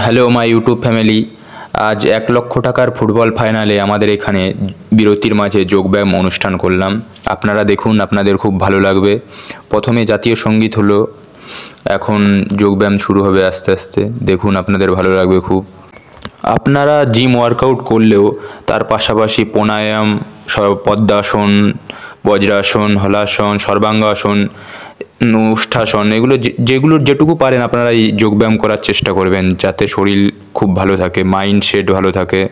Hello my YouTube family. আজ 1 লক্ষ টাকার ফুটবল ফাইনালে আমাদের এখানে বিরতির মাঝে যোগব্যায়াম অনুষ্ঠান করলাম। আপনারা দেখুন, আপনাদের খুব ভালো লাগবে। প্রথমে জাতীয় সঙ্গীত হলো, এখন যোগব্যায়াম শুরু হবে আস্তে আস্তে। দেখুন, আপনাদের ভালো লাগবে খুব। আপনারা জিম ওয়ার্কআউট করলেও তার পাশাপাশি প্রাণায়াম, পদ্মাসন, বজ্রাসন, হলাসন, সর্বাঙ্গাসন, উষ্ঠাসন, এগুলো যেগুলো যেটুকু পারেন আপনারা এই যোগব্যায়াম করার চেষ্টা করবেন, যাতে শরীর খুব ভালো থাকে, মাইন্ড সেট ভালো থাকে।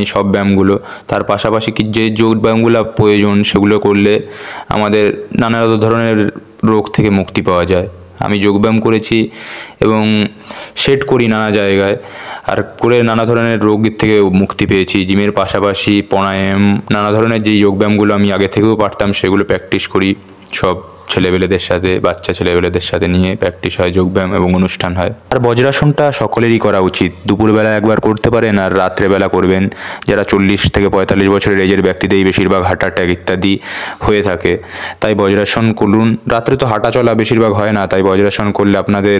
এই সব ব্যায়ামগুলো, তার পাশাপাশি যে যোগব্যায়ামগুলো প্রয়োজন সেগুলো করলে আমাদের নানা ধরনের রোগ থেকে মুক্তি পাওয়া যায়। আমি যোগব্যায়াম করেছি এবং সেট করি নানা জায়গায়, আর করে নানা ধরনের রোগের থেকে মুক্তি পেয়েছি। জিমের পাশাপাশি প্রাণায়াম, নানা ধরনের যেই যোগব্যায়ামগুলো আমি আগে থেকেও পারতাম সেগুলো প্র্যাকটিস করি। সব ছেলেবেলেদের সাথে, বাচ্চা ছেলেবেলেদের সাথে নিয়ে প্র্যাকটিস হয় যোগব্যায়াম এবং অনুষ্ঠান হয়। আর বজ্রাসনটা সকলেরই করা উচিত। দুপুরবেলা একবার করতে পারেন আর রাত্রেবেলা করবেন। যারা 40 থেকে 45 বছরের এজের ব্যক্তিদের বেশিরভাগ হার্ট অ্যাটাক ইত্যাদি হয়ে থাকে, তাই বজ্রাসন করুন। রাত্রে তো হাঁটা চলা বেশিরভাগ হয় না, তাই বজ্রাসন করলে আপনাদের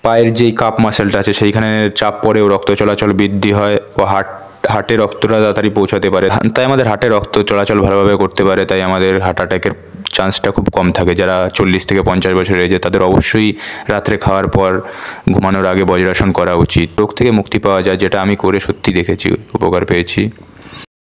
পায়ের যেই কাপ মাসেলটা আছে সেইখানে চাপ পড়েও রক্ত চলাচল বৃদ্ধি হয় ও হার্টে রক্তটা তাড়াতাড়ি পৌঁছাতে পারে। তাই আমাদের হার্টে রক্ত চলাচল ভালোভাবে করতে পারে, তাই আমাদের হার্ট অ্যাটাকের চান্সটা খুব কম থাকে। যারা 40 থেকে 50 বছরের এজে, তাদের অবশ্যই রাত্রে খাওয়ার পর ঘুমানোর আগে বজ্রাসন করা উচিত। রোগ থেকে মুক্তি পাওয়া যায়, যেটা আমি করে সত্যি দেখেছি, উপকার পেয়েছি।